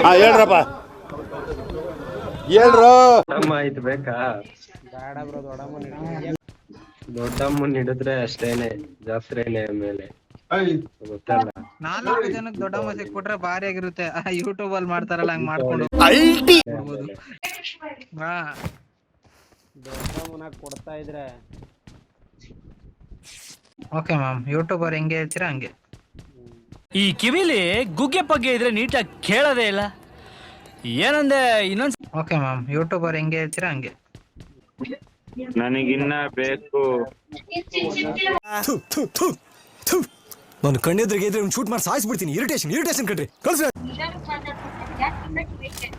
ಹೇಳ್ರಪ್ಪ ಹೇಳ್ರು. ಆಯ್ತು ಬೇಕಾ? ಬೇಡ ಬ್ರೋ, ದೊಡ್ಡಮ್ಮನ್ ಹಿಡಿದ್ರೆ ಅಷ್ಟೇನೆ, ಜಾತ್ರೆನೆ ಮೇಲೆ ಗೊತ್ತಲ್ಲ. 4 ಜನಕ್ಕೆ ದೊಡ್ಡಮ್ಮ ಸಿಕ್ಬಿಟ್ರೆ ಭಾರಿ ಆಗಿರುತ್ತೆ. ಯೂಟ್ಯೂಬ್ ಅಲ್ಲಿ ಮಾಡ್ತಾರಲ್ಲ ಹಂಗ್ ಮಾಡ್ಕೊಂಡು ದೊಡ್ಡಮ್ಮನ ಕೊಡ್ತಾ ಇದ್ರೆ ಓಕೆ ಮ್ಯಾಮ್. ಯೂಟ್ಯೂಬರ್ ಹೆಂಗೆ ಹೇಳ್ತೀರಾ ಹಂಗೆ. ಈ ಕಿವಿಲಿ ಗುಗ್ಗೆ ಪಗ್ಗೆ ಇದ್ರೆ ನೀಟಾಗಿ ಕೇಳೋದೇ ಇಲ್ಲ. ಏನಂದೆ ಇನ್ನೊಂದ್. Okay ma'am. ಯೂಟ್ಯೂಬರ್ ಹೆಂಗೆ ಹೇಳ್ತೀರಾ ಹಂಗೆ. ನನಗಿನ್ನ ಬೇಕು. ನಾನು ಕಣ್ಣೆದ್ರಿಗೆ ಇದ್ರೆ ಶೂಟ್ ಮಾಡಿ ಸಾಯಿಸ್ಬಿಡ್ತೀನಿ. ಇರಿಟೇಷನ್ ಕಣ್ರಿ. ಕಳ್ಸಿ.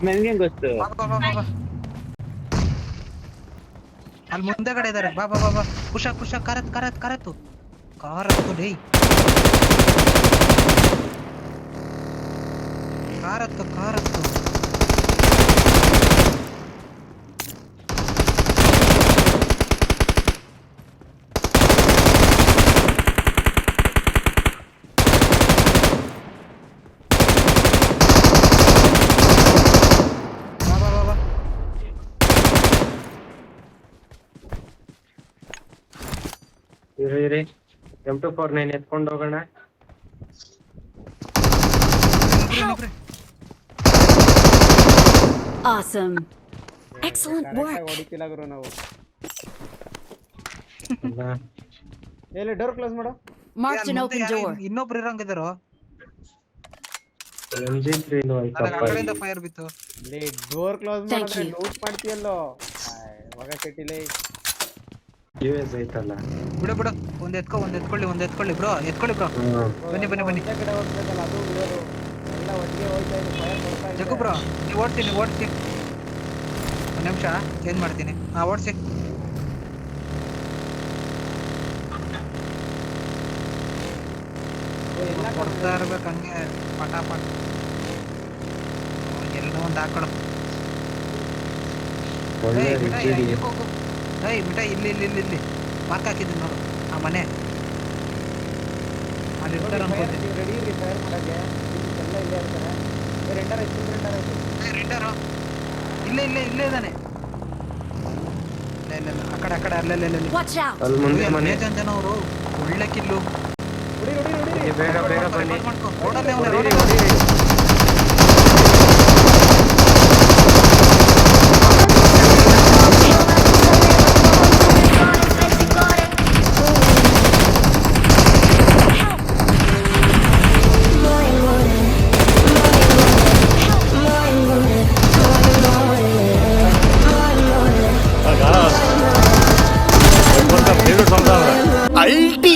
ನನಗೆ ಗೊತ್ತು. ಅಲ್ಲಿ ಮುಂದೆಗಡೆ ಇದಾರೆ. ಬಾ ಬಾ ಬಾ ಬಾ. ಕುಶ ಕರತ್ತು ಡೇ. ಕಾರತ್ತು ಇರಿ M249 ಎತ್ಕೊಂಡು ಹೋಗೋಣ. Awesome. Excellent work. ಹೊಡಿತಿಲ್ಲ ಗುರು ನಾವು. ಎಲ್ಲಿ ಡೋರ್ ಕ್ಲೋಸ್ ಮಾಡು. Marked an open door. ಇನ್ನೊಬ್ರು ಇರಂಗಿದಾರೋ. MG3 ಕಡೆಯಿಂದ ಫೈರ್ ಬಿತ್ತು. ಲೇ ಡೋರ್ ಕ್ಲೋಸ್ ಮಾಡಿದ್ರೆ ಲೂಟ್ ಮಾಡ್ತೀಯಲ್ಲೋ. ಮಗ ಕೆಟ್ಟಿಲೇ. US ಐತಲ್ಲ. ಬಿಡು ಒಂದ್ ಎತ್ಕೊಳ್ಳಿ ಬ್ರೋ. ಬನ್ನಿ ಕಡೆ ಹೋಗ್ಬೇಕಲ್ಲ ಅದು ಬಿಡೋದು. ಎಲ್ಲ ಒಟ್ಟಿಗೆ ಹೋಗ್ತಾ ಇದೆ. ಫೈರ್ ಕೊಡ್ತಾ ಇದೆ. ಜಗ್ಗು ಬ್ರೋ ನೀವು ಓಡ್ಸಿ. ಒಂದ್ ನಿಮಿಷ ಚೇಂಜ್ ಮಾಡ್ತೀನಿ. ಓಡ್ಸಿ. ಎಲ್ಲ ಕೊಡ್ತಾ ಇರ್ಬೇಕು ಹಂಗೆ ಪಟಾಪಟ್. ಎಲ್ಲೋ ಒಂದ್ ಹಾಕೊಳು. ಮಿಠಾಯಿ ಇಲ್ಲಿ ಪಾರ್ಕ್ ಹಾಕಿದ್ದೀನಿ ನೋಡು. ಆ ಮನೆ ಅಲ್ಲಿ ಇರ್ತಾರೆ ಅನ್ಕೋತೀನಿ. ರೆಡಿ ಇರಿ ಫೈರ್ ಮಾಡಕ್ಕೆ. ಎಲ್ಲ ಇಲ್ಲೇ ಇರ್ತಾರೆ. ರೆಂಡರ್ ರೆಂಡರು ಇಲ್ಲೇ ಇದ್ದಾನೆ. ಇಲ್ಲ ಆ ಕಡೆ ಅಲ್ಲೇ. Watch out. ಅಲ್ಲಿ ಮುಂದೆ ಮನೆ. ಜನ ಅವರು ಒಳ್ಳೆ ಕಿಲ್ಲು. ಬೇಗ ಬನ್ನಿ. ರೋಡಲ್ಲೇ ಅಲ್ಟಿ